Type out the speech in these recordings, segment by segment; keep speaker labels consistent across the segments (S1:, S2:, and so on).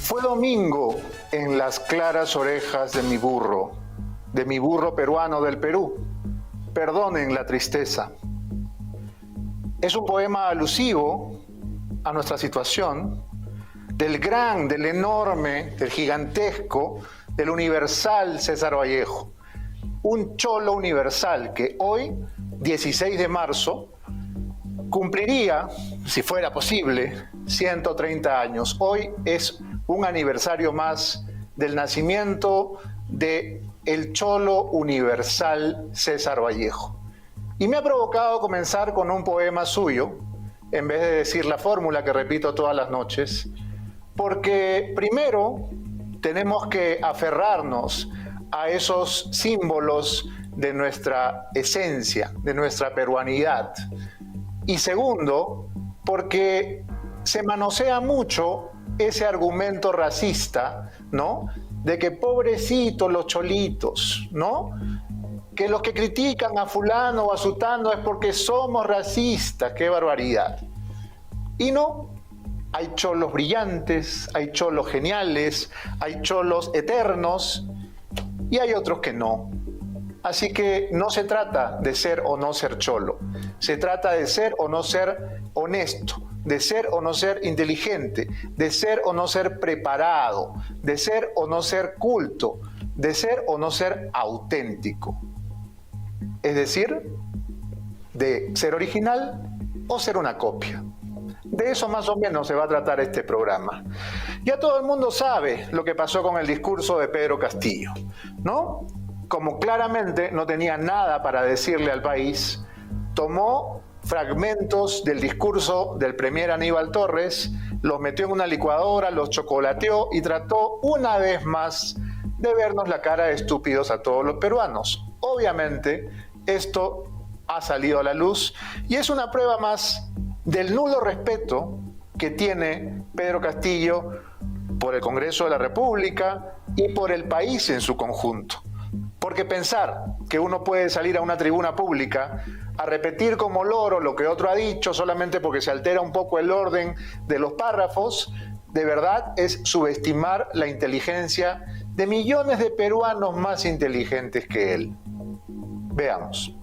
S1: Fue domingo en las claras orejas de mi burro peruano del Perú. Perdonen la tristeza. Es un poema alusivo a nuestra situación, del gran, del enorme, del gigantesco, del universal César Vallejo. Un cholo universal que hoy, 16 de marzo, cumpliría, si fuera posible, 130 años. Hoy es un aniversario más del nacimiento de el cholo universal César Vallejo. Y me ha provocado comenzar con un poema suyo, en vez de decir la fórmula que repito todas las noches, porque primero tenemos que aferrarnos a esos símbolos de nuestra esencia, de nuestra peruanidad. Y segundo, porque se manosea mucho ese argumento racista, ¿no? De que pobrecitos los cholitos, ¿no? Que los que critican a fulano o a sutano es porque somos racistas. ¡Qué barbaridad! Y no, hay cholos brillantes, hay cholos geniales, hay cholos eternos y hay otros que no. Así que no se trata de ser o no ser cholo, se trata de ser o no ser honesto, de ser o no ser inteligente, de ser o no ser preparado, de ser o no ser culto, de ser o no ser auténtico. Es decir, de ser original o ser una copia. De eso más o menos se va a tratar este programa. Ya todo el mundo sabe lo que pasó con el discurso de Pedro Castillo, ¿no? Como claramente no tenía nada para decirle al país, tomó fragmentos del discurso del premier Aníbal Torres, los metió en una licuadora, los chocolateó y trató una vez más de vernos la cara de estúpidos a todos los peruanos. Obviamente, esto ha salido a la luz y es una prueba más del nulo respeto que tiene Pedro Castillo por el Congreso de la República y por el país en su conjunto. Porque pensar que uno puede salir a una tribuna pública a repetir como loro lo que otro ha dicho solamente porque se altera un poco el orden de los párrafos, de verdad es subestimar la inteligencia de millones de peruanos más inteligentes que él. Veamos.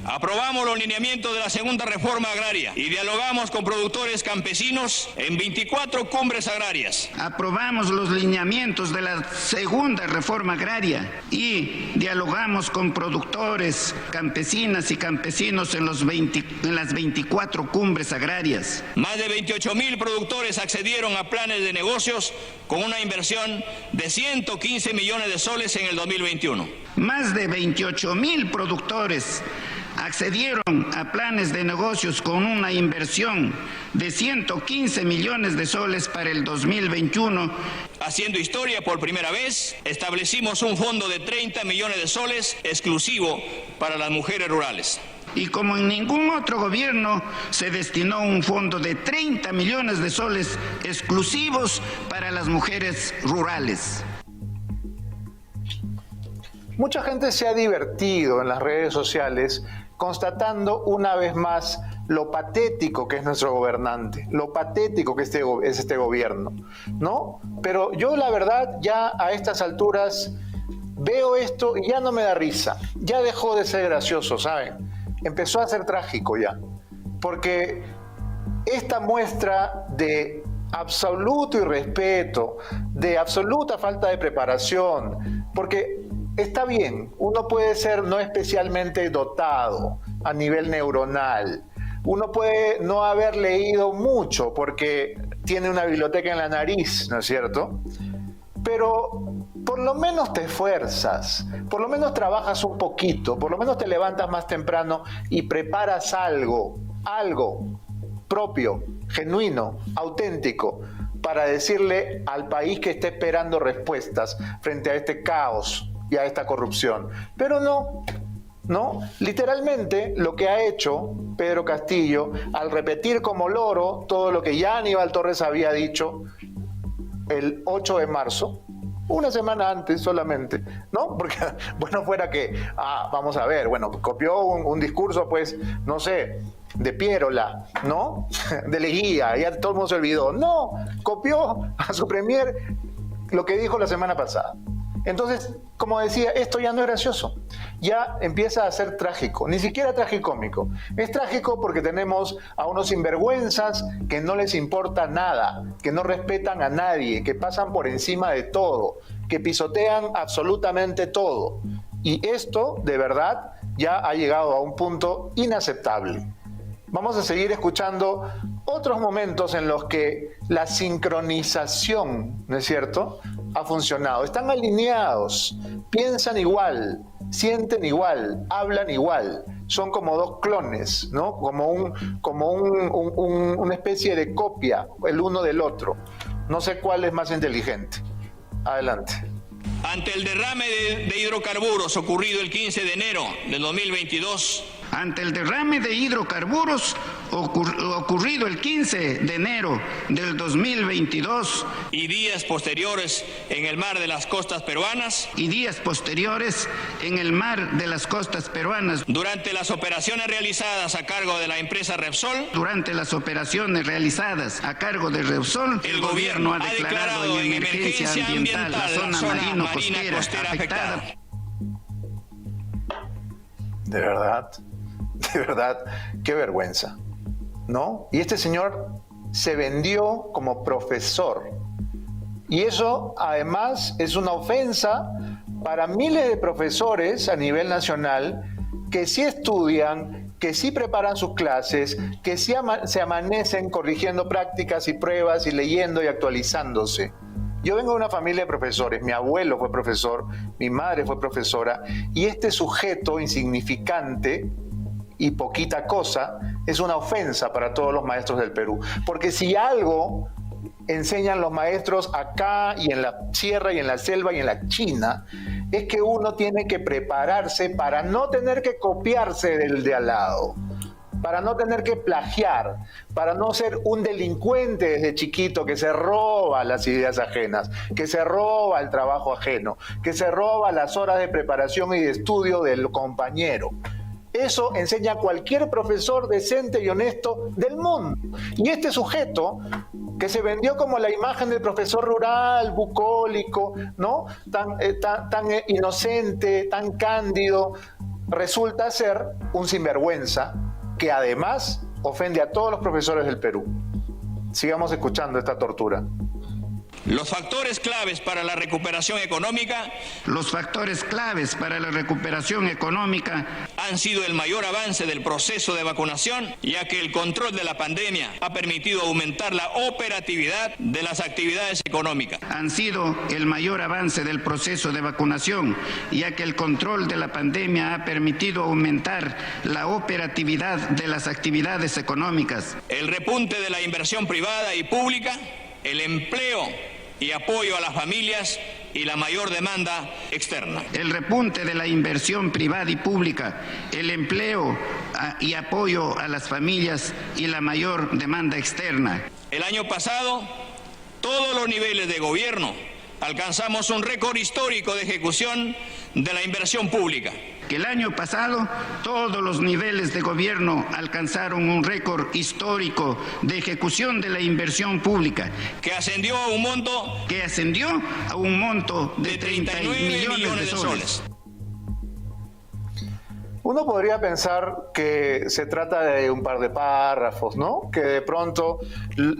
S2: Aprobamos los lineamientos de la segunda reforma agraria y dialogamos con productores campesinos en 24 cumbres agrarias.
S3: Aprobamos los lineamientos de la segunda reforma agraria y dialogamos con productores, campesinas y campesinos en las 24 cumbres agrarias.
S2: Más de 28,000 productores accedieron a planes de negocios con una inversión de 115 millones de soles en el 2021.
S3: Más de 28,000 productores accedieron a planes de negocios con una inversión de 115 millones de soles para el 2021.
S2: Haciendo historia por primera vez, establecimos un fondo de 30 millones de soles exclusivo para las mujeres rurales.
S3: Y como en ningún otro gobierno se destinó un fondo de 30 millones de soles exclusivos para las mujeres rurales.
S1: Mucha gente se ha divertido en las redes sociales constatando una vez más lo patético que es nuestro gobernante, lo patético que es este gobierno, ¿no? Pero yo la verdad ya a estas alturas veo esto y ya no me da risa, ya dejó de ser gracioso, ¿saben? Empezó a ser trágico ya, porque esta muestra de absoluto irrespeto, de absoluta falta de preparación, porque está bien, uno puede ser no especialmente dotado a nivel neuronal, uno puede no haber leído mucho porque tiene una biblioteca en la nariz, ¿no es cierto? Pero por lo menos te esfuerzas, por lo menos trabajas un poquito, por lo menos te levantas más temprano y preparas algo propio, genuino, auténtico, para decirle al país que está esperando respuestas frente a este caos y a esta corrupción. Pero no, literalmente lo que ha hecho Pedro Castillo al repetir como loro todo lo que ya Aníbal Torres había dicho el 8 de marzo, una semana antes solamente, ¿no? Porque, bueno, fuera que, vamos a ver, bueno, copió un discurso, pues, no sé, de Pierola, ¿no? De Leguía, ya todo el mundo se olvidó. No, copió a su premier lo que dijo la semana pasada. Entonces, como decía, esto ya no es gracioso, ya empieza a ser trágico, ni siquiera tragicómico. Es trágico porque tenemos a unos sinvergüenzas que no les importa nada, que no respetan a nadie, que pasan por encima de todo, que pisotean absolutamente todo. Y esto, de verdad, ya ha llegado a un punto inaceptable. Vamos a seguir escuchando otros momentos en los que la sincronización, ¿no es cierto?, ha funcionado. Están alineados, piensan igual, sienten igual, hablan igual. Son como dos clones, ¿no? Como una especie de copia el uno del otro. No sé cuál es más inteligente. Adelante.
S2: Ante el derrame de hidrocarburos ocurrido el 15 de enero del 2022,
S3: ante el derrame de hidrocarburos ocurrido el 15 de enero del 2022
S2: y días posteriores en el mar de las costas peruanas, durante las operaciones realizadas a cargo de la empresa Repsol, el gobierno ha declarado en emergencia ambiental la zona marina costera afectada.
S1: De verdad, qué vergüenza, ¿no? Y este señor se vendió como profesor. Y eso, además, es una ofensa para miles de profesores a nivel nacional que sí estudian, que sí preparan sus clases, que sí se amanecen corrigiendo prácticas y pruebas y leyendo y actualizándose. Yo vengo de una familia de profesores, mi abuelo fue profesor, mi madre fue profesora, y este sujeto insignificante y poquita cosa es una ofensa para todos los maestros del Perú. Porque si algo enseñan los maestros acá y en la sierra y en la selva y en la China, es que uno tiene que prepararse para no tener que copiarse del de al lado, para no tener que plagiar, para no ser un delincuente desde chiquito que se roba las ideas ajenas, que se roba el trabajo ajeno, que se roba las horas de preparación y de estudio del compañero. Eso enseña cualquier profesor decente y honesto del mundo. Y este sujeto, que se vendió como la imagen del profesor rural, bucólico, ¿no? Tan inocente, tan cándido, resulta ser un sinvergüenza que además ofende a todos los profesores del Perú. Sigamos escuchando esta tortura.
S2: Los factores claves para la recuperación económica han sido el mayor avance del proceso de vacunación, ya que el control de la pandemia ha permitido aumentar la operatividad de las actividades económicas. El repunte de la inversión privada y pública, el empleo y apoyo a las familias y la mayor demanda externa.
S3: El repunte de la inversión privada y pública, el empleo y apoyo a las familias y la mayor demanda externa.
S2: El año pasado, todos los niveles de gobierno alcanzamos un récord histórico de ejecución de la inversión pública.
S3: Que el año pasado todos los niveles de gobierno alcanzaron un récord histórico de ejecución de la inversión pública,
S2: que ascendió a un monto de 39 millones de soles.
S1: Uno podría pensar que se trata de un par de párrafos, ¿no? Que de pronto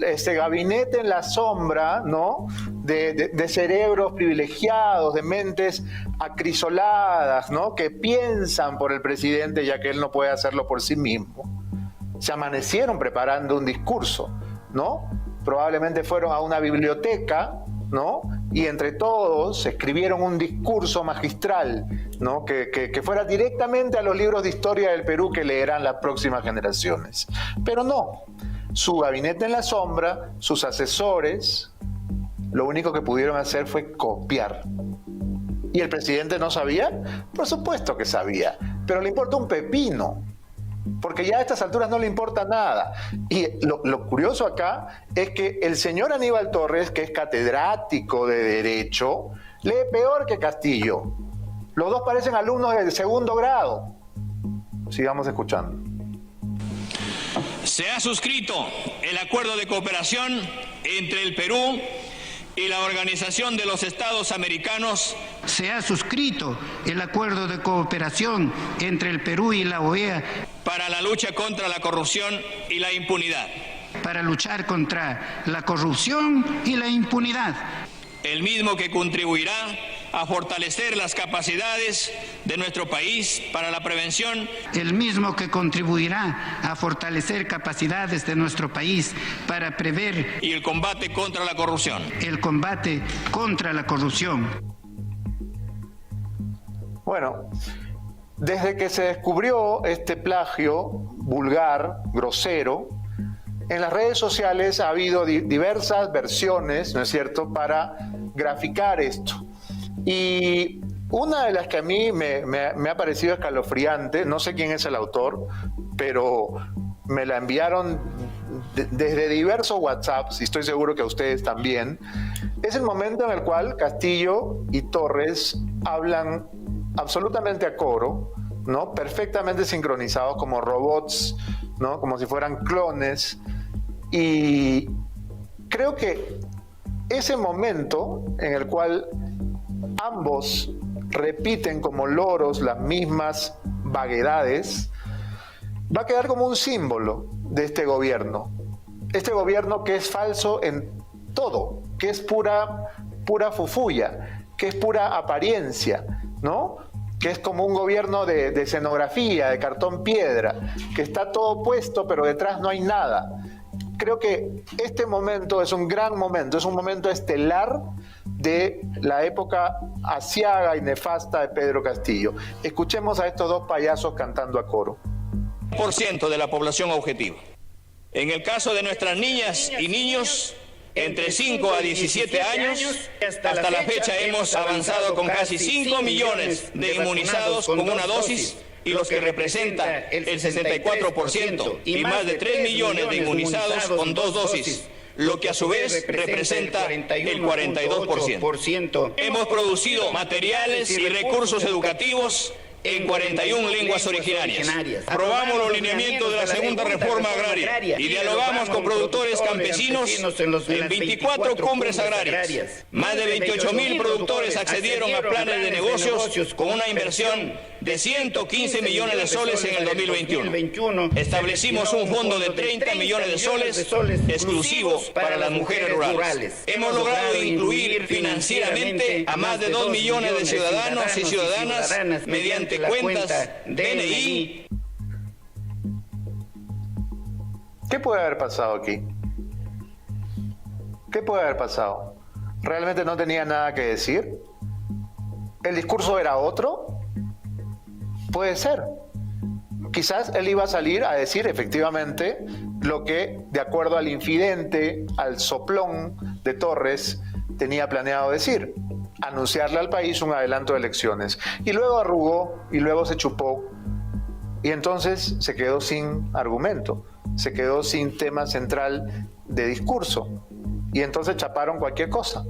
S1: este gabinete en la sombra, ¿no? De cerebros privilegiados, de mentes acrisoladas, ¿no? Que piensan por el presidente ya que él no puede hacerlo por sí mismo. Se amanecieron preparando un discurso, ¿no? Probablemente fueron a una biblioteca, ¿no? Y entre todos escribieron un discurso magistral, ¿no? Que fuera directamente a los libros de historia del Perú que leerán las próximas generaciones. Pero no, su gabinete en la sombra, sus asesores, lo único que pudieron hacer fue copiar. ¿Y el presidente no sabía? Por supuesto que sabía, pero le importa un pepino. Porque ya a estas alturas no le importa nada. Y lo curioso acá es que el señor Aníbal Torres, que es catedrático de Derecho, lee peor que Castillo. Los dos parecen alumnos del segundo grado. Sigamos escuchando.
S2: Se ha suscrito el acuerdo de cooperación entre el Perú y la Organización de los Estados Americanos.
S3: Se ha suscrito el acuerdo de cooperación entre el Perú y la OEA
S2: para la lucha contra la corrupción y la impunidad.
S3: Para luchar contra la corrupción y la impunidad.
S2: El mismo que contribuirá a fortalecer las capacidades de nuestro país para la prevención.
S3: El mismo que contribuirá a fortalecer capacidades de nuestro país para prever
S2: y el combate contra la corrupción.
S3: El combate contra la corrupción.
S1: Bueno, desde que se descubrió este plagio vulgar, grosero, en las redes sociales ha habido diversas versiones, ¿no es cierto?, para graficar esto. Y una de las que a mí me ha parecido escalofriante, no sé quién es el autor, pero me la enviaron desde diversos WhatsApps, y estoy seguro que a ustedes también, es el momento en el cual Castillo y Torres hablan absolutamente a coro, ¿no?, perfectamente sincronizados como robots, ¿no?, como si fueran clones. Y creo que ese momento en el cual ambos repiten como loros las mismas vaguedades va a quedar como un símbolo de este gobierno que es falso en todo, que es pura fufulla, que es pura apariencia, ¿no?, que es como un gobierno de escenografía, de cartón piedra, que está todo puesto pero detrás no hay nada. Creo que este momento es un gran momento, es un momento estelar de la época aciaga y nefasta de Pedro Castillo. Escuchemos a estos dos payasos cantando a coro.
S2: % de la población objetivo. En el caso de nuestras niñas y niños, entre 5 a 17 años, hasta la fecha hemos avanzado con casi 5 millones de inmunizados con una dosis, y los que representa el 64%, y más de 3 millones de inmunizados con 2 dosis, lo que a su vez representa el 42%. Hemos producido materiales y recursos educativos en 41 lenguas originarias. Aprobamos los lineamientos de la segunda reforma agraria y dialogamos con productores campesinos en 24 cumbres agrarias. Más de 28.000 productores accedieron a planes de negocios con una inversión de 115 millones de soles en el 2021. Establecimos un fondo de 30 millones de soles exclusivo para las mujeres rurales. Hemos logrado incluir financieramente a más de 2 millones de ciudadanos y ciudadanas mediante cuentas DNI.
S1: ¿Qué puede haber pasado aquí? ¿Qué puede haber pasado? ¿Realmente no tenía nada que decir? ¿El discurso era otro? Puede ser. Quizás él iba a salir a decir efectivamente lo que, de acuerdo al infidente, al soplón de Torres, tenía planeado decir. Anunciarle al país un adelanto de elecciones. Y luego arrugó y luego se chupó. Y entonces se quedó sin argumento. Se quedó sin tema central de discurso. Y entonces chaparon cualquier cosa.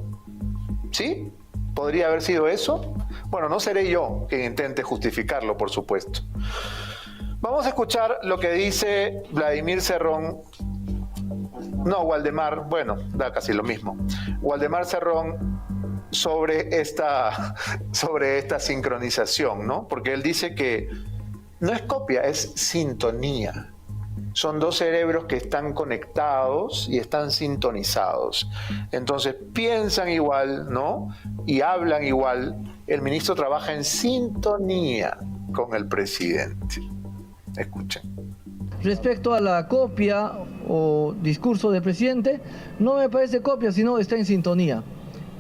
S1: ¿Sí? ¿Podría haber sido eso? Bueno, no seré yo quien intente justificarlo, por supuesto. Vamos a escuchar lo que dice Vladimir Cerrón. No, Waldemar, bueno, da casi lo mismo. Waldemar Cerrón sobre esta sincronización, ¿no? Porque él dice que no es copia, es sintonía. Son dos cerebros que están conectados y están sintonizados. Entonces piensan igual, ¿no? Y hablan igual. El ministro trabaja en sintonía con el presidente. Escuchen.
S4: Respecto a la copia o discurso del presidente, no me parece copia, sino está en sintonía.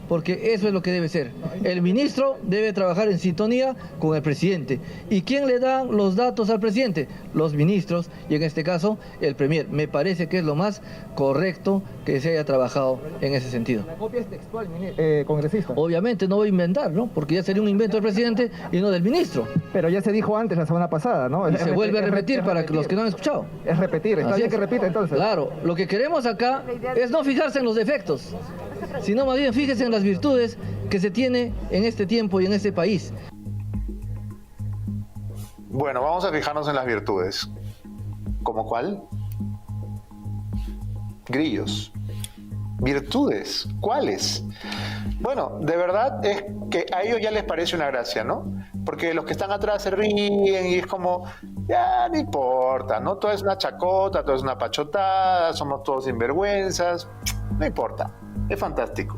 S4: Porque eso es lo que debe ser. El ministro debe trabajar en sintonía con el presidente. ¿Y quién le da los datos al presidente? Los ministros, y en este caso, el premier. Me parece que es lo más correcto que se haya trabajado en ese sentido.
S5: La copia es textual, congresista.
S4: Obviamente no voy a inventar, ¿no? Porque ya sería un invento del presidente y no del ministro.
S5: Pero ya se dijo antes, la semana pasada, ¿no?
S4: Y se vuelve a repetir para los que no han escuchado.
S5: Es repetir, está bien que repita entonces.
S4: Claro, lo que queremos acá es no fijarse en los defectos, sino más bien fíjese en las virtudes que se tiene en este tiempo y en este país.
S1: Bueno, vamos a fijarnos en las virtudes. ¿Cómo cuál? Grillos. Virtudes, ¿cuáles? Bueno, de verdad es que a ellos ya les parece una gracia, ¿no? Porque los que están atrás se ríen y es como, ya no importa, ¿no? Todo es una chacota, todo es una pachotada, somos todos sinvergüenzas, no importa, es fantástico.